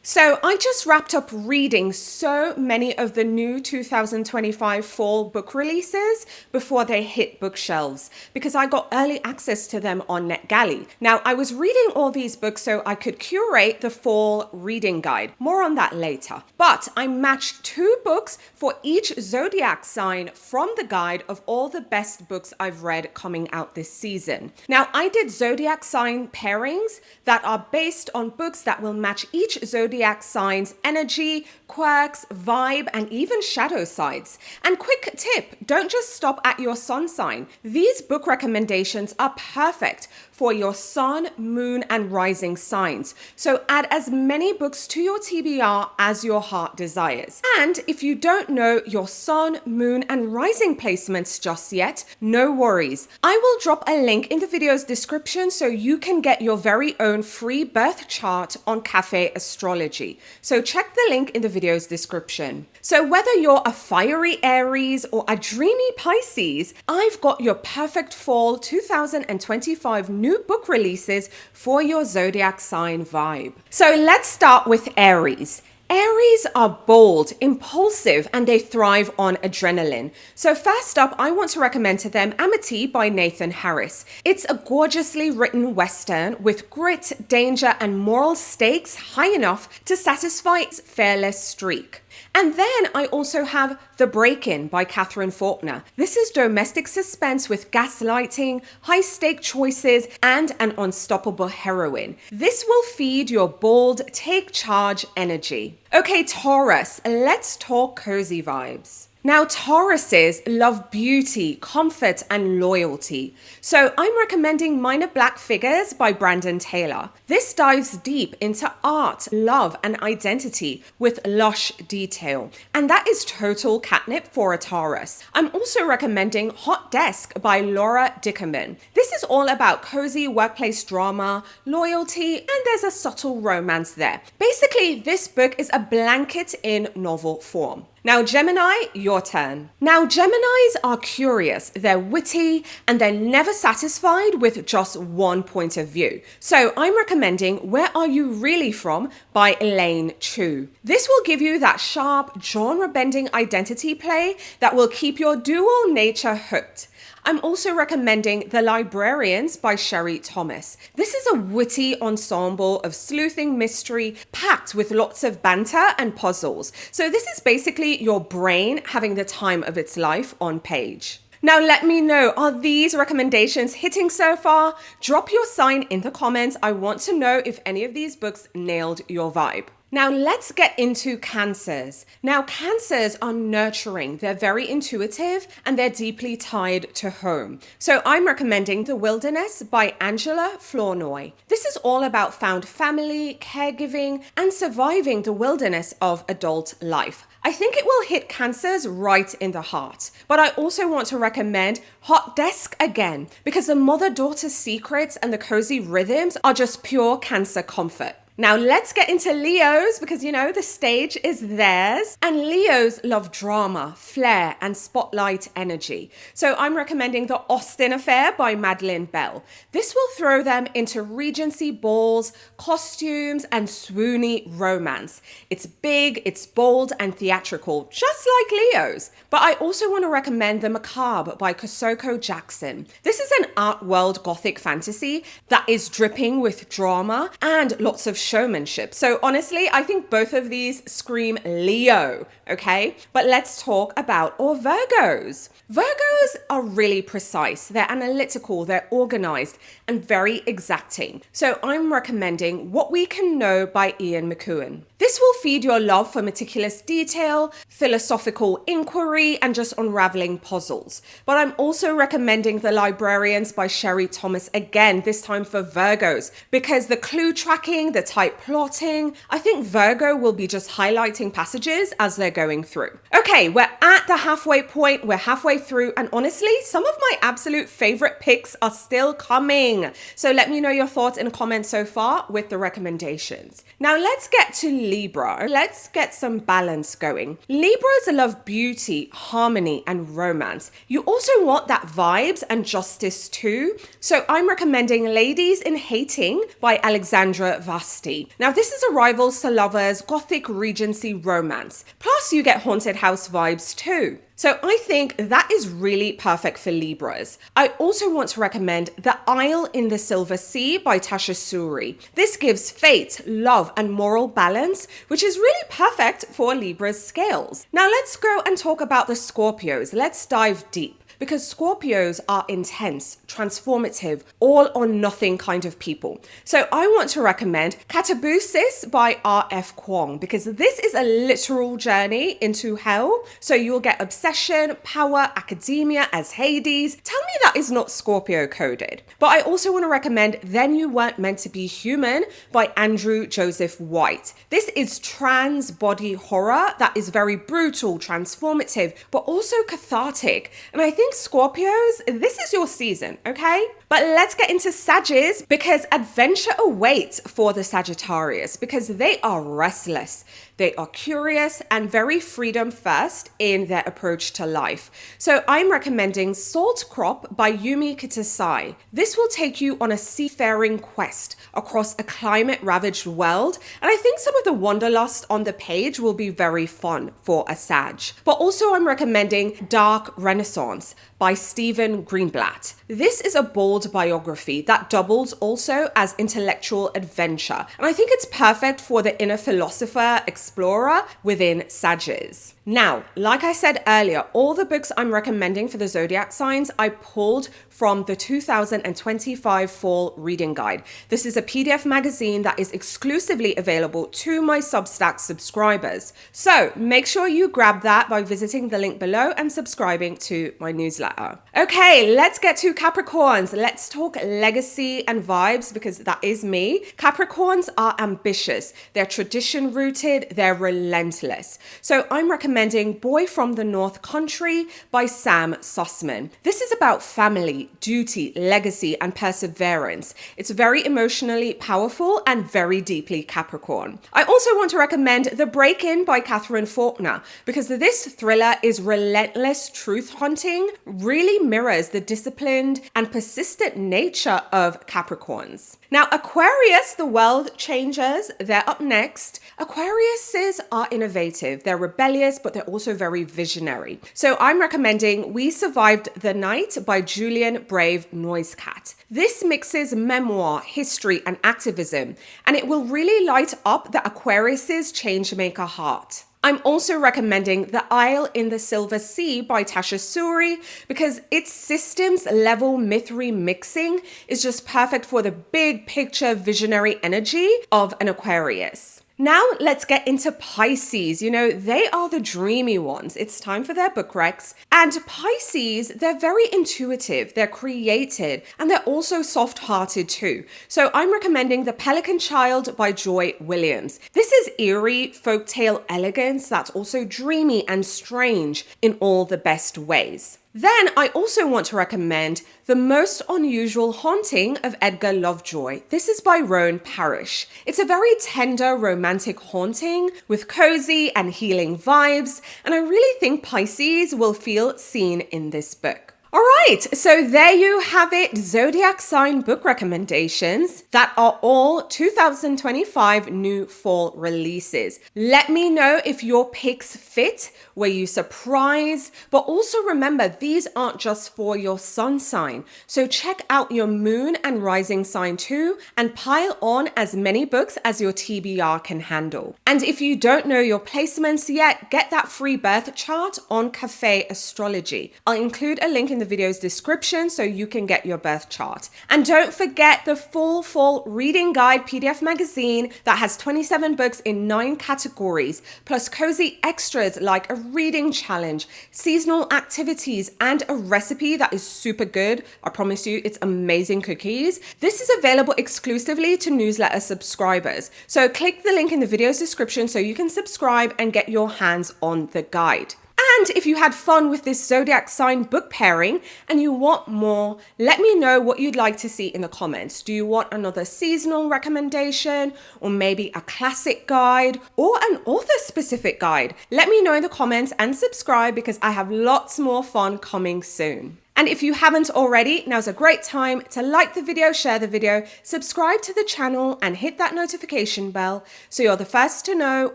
So I just wrapped up reading so many of the new 2025 fall book releases before they hit bookshelves because I got early access to them on NetGalley. Now, I was reading all these books so I could curate the fall reading guide. More on that later. But I matched 2 books for each zodiac sign from the guide of all the best books I've read coming out this season. Now, I did zodiac sign pairings that are based on books that will match each zodiac signs' energy, quirks, vibe, and even shadow sides. And quick tip, don't just stop at your sun sign. These book recommendations are perfect for your sun, moon, and rising signs. So add as many books to your TBR as your heart desires. And if you don't know your sun, moon, and rising placements just yet, no worries. I will drop a link in the video's description so you can get your very own free birth chart on Cafe Astrology. So check the link in the video's description. So whether you're a fiery Aries or a dreamy Pisces, I've got your perfect fall 2025 new book releases for your zodiac sign vibe. So let's start with Aries. Aries are bold, impulsive, and they thrive on adrenaline. So first up, I want to recommend to them Amity by Nathan Harris. It's a gorgeously written Western with grit, danger, and moral stakes high enough to satisfy its fearless streak. And then I also have The Break-In by Catherine Faulkner. This is domestic suspense with gaslighting, high-stake choices, and an unstoppable heroine. This will feed your bold, take charge energy. Okay, Taurus, let's talk cozy vibes. Now, Tauruses love beauty, comfort, and loyalty. So I'm recommending Minor Black Figures by Brandon Taylor. This dives deep into art, love, and identity with lush detail. And that is total catnip for a Taurus. I'm also recommending Hot Desk by Laura Dickerman. This is all about cozy workplace drama, loyalty, and there's a subtle romance there. Basically, this book is a blanket in novel form. Now, Gemini, your turn. Now, Geminis are curious, they're witty, and they're never satisfied with just one point of view. So I'm recommending Where Are You Really From by Elaine Chu. This will give you that sharp, genre-bending identity play that will keep your dual nature hooked. I'm also recommending The Librarians by Sherry Thomas. This is a witty ensemble of sleuthing mystery packed with lots of banter and puzzles. So this is basically your brain having the time of its life on page. Now let me know, are these recommendations hitting so far? Drop your sign in the comments. I want to know if any of these books nailed your vibe. Now let's get into Cancers. Now Cancers are nurturing, they're very intuitive, and they're deeply tied to home. So I'm recommending The Wilderness by Angela Flournoy. This is all about found family, caregiving, and surviving the wilderness of adult life. I think it will hit Cancers right in the heart. But I also want to recommend Hot Desk again, because the mother-daughter secrets and the cozy rhythms are just pure Cancer comfort. Now let's get into Leos because, you know, the stage is theirs. And Leos love drama, flair, and spotlight energy. So I'm recommending The Austen Affair by Madeleine Bell. This will throw them into Regency balls, costumes, and swoony romance. It's big, it's bold, and theatrical, just like Leos. But I also want to recommend The Macabre by Kosoko Jackson. This is an art world gothic fantasy that is dripping with drama and lots of showmanship. So honestly, I think both of these scream Leo, okay? But let's talk about our Virgos. Virgos are really precise. They're analytical, they're organized, and very exacting. So I'm recommending What We Can Know by Ian McEwan. This will feed your love for meticulous detail, philosophical inquiry, and just unraveling puzzles. But I'm also recommending The Librarians by Sherry Thomas again, this time for Virgos, because the clue tracking, the tight plotting, I think Virgo will be just highlighting passages as they're going through. Okay, we're at the halfway point, we're halfway through, and honestly, some of my absolute favorite picks are still coming. So let me know your thoughts in the comments so far with the recommendations. Now let's get to Libra, let's get some balance going. Libras love beauty, harmony, and romance. You also want that vibes and justice too. So I'm recommending Ladies in Hating by Alexandra Vasti. Now, this is a rivals to lovers gothic Regency romance. Plus, you get haunted house vibes too. So I think that is really perfect for Libras. I also want to recommend The Isle in the Silver Sea by Tasha Suri. This gives fate, love, and moral balance, which is really perfect for Libra's scales. Now let's go and talk about the Scorpios. Let's dive deep. Because Scorpios are intense, transformative, all or nothing kind of people. So I want to recommend Catabusis by R.F. Kuang, because this is a literal journey into hell. So you'll get obsession, power, academia as Hades. Tell me that is not Scorpio coded. But I also want to recommend Then You Weren't Meant to Be Human by Andrew Joseph White. This is trans body horror that is very brutal, transformative, but also cathartic. And I think Scorpios, this is your season, okay? But let's get into Sagittarius, because adventure awaits for the Sagittarius, because they are restless, they are curious, and very freedom first in their approach to life. So I'm recommending Salt Crop by Yumi Kitasai. This will take you on a seafaring quest across a climate-ravaged world, and I think some of the wanderlust on the page will be very fun for a Sag. But also I'm recommending Dark Renaissance by Stephen Greenblatt. This is a bold biography that doubles also as intellectual adventure, and I think it's perfect for the inner philosopher explorer within Sages. Now, like I said earlier, all the books I'm recommending for the zodiac signs I pulled from the 2025 Fall Reading Guide. This is a PDF magazine that is exclusively available to my Substack subscribers. So make sure you grab that by visiting the link below and subscribing to my newsletter. Okay, let's get to Capricorns. Let's talk legacy and vibes, because that is me. Capricorns are ambitious. They're tradition rooted. They're relentless. So I'm recommending Boy from the North Country by Sam Sussman. This is about family, duty, legacy, and perseverance. It's very emotionally powerful and very deeply Capricorn. I also want to recommend The Break-In by Catherine Faulkner, because this thriller is relentless truth hunting, really mirrors the disciplined and persistent nature of Capricorns. Now, Aquarius, the world changers, they're up next. Aquariuses are innovative, they're rebellious, but they're also very visionary. So I'm recommending We Survived the Night by Julian Brave Noisecat. This mixes memoir, history, and activism, and it will really light up the Aquarius's changemaker heart. I'm also recommending The Isle in the Silver Sea by Tasha Suri, because its systems level myth remixing is just perfect for the big picture visionary energy of an Aquarius. Now let's get into Pisces. You know, they are the dreamy ones. It's time for their book recs. And Pisces, they're very intuitive, they're creative, and they're also soft-hearted too. So I'm recommending The Pelican Child by Joy Williams. This is eerie folktale elegance that's also dreamy and strange in all the best ways. Then I also want to recommend The Most Unusual Haunting of Edgar Lovejoy. This is by Roan Parrish. It's a very tender romantic haunting with cozy and healing vibes, and I really think Pisces will feel seen in this book. All right, so there you have it, zodiac sign book recommendations that are all 2025 new fall releases. Let me know if your picks fit. Were you surprised? But also remember, these aren't just for your sun sign. So check out your moon and rising sign too, and pile on as many books as your TBR can handle. And if you don't know your placements yet, get that free birth chart on Cafe Astrology. I'll include a link in the video's description so you can get your birth chart. And don't forget the full fall reading guide PDF magazine that has 27 books in 9 categories, plus cozy extras like a reading challenge, seasonal activities, and a recipe that is super good. I promise you, it's amazing cookies. This is available exclusively to newsletter subscribers. So click the link in the video's description so you can subscribe and get your hands on the guide. And if you had fun with this zodiac sign book pairing and you want more, let me know what you'd like to see in the comments. Do you want another seasonal recommendation, or maybe a classic guide, or an author-specific guide? Let me know in the comments and subscribe, because I have lots more fun coming soon. And if you haven't already, now's a great time to like the video, share the video, subscribe to the channel, and hit that notification bell so you're the first to know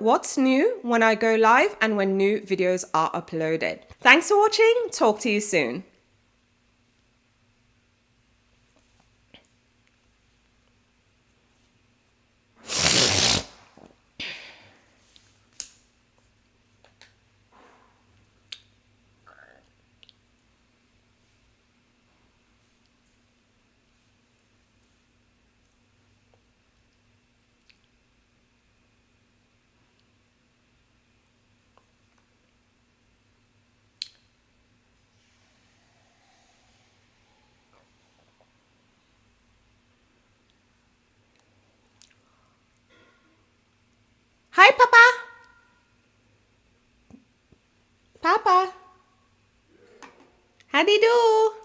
what's new when I go live and when new videos are uploaded. Thanks for watching. Talk to you soon. Hi, Papa. Papa. How do you do?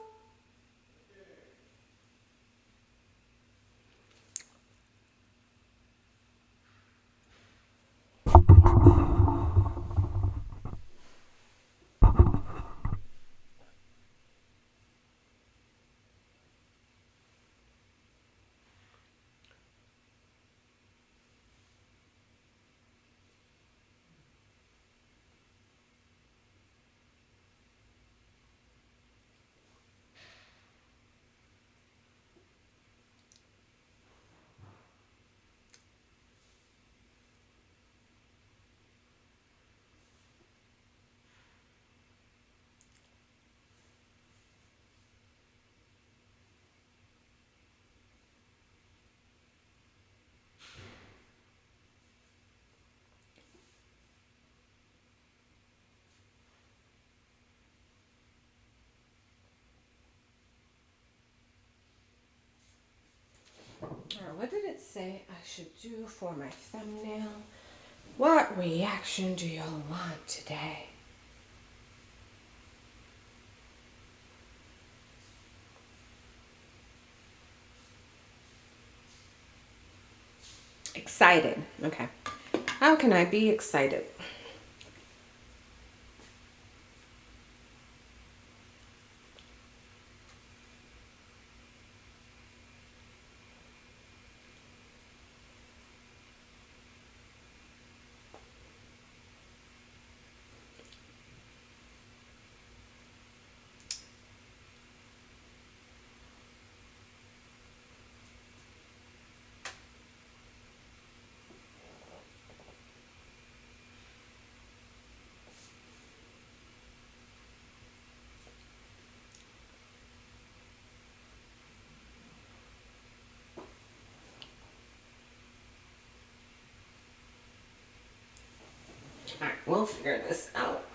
What did it say I should do for my thumbnail? What reaction do y'all want today? Excited. Okay. How can I be excited? All right, we'll figure this out.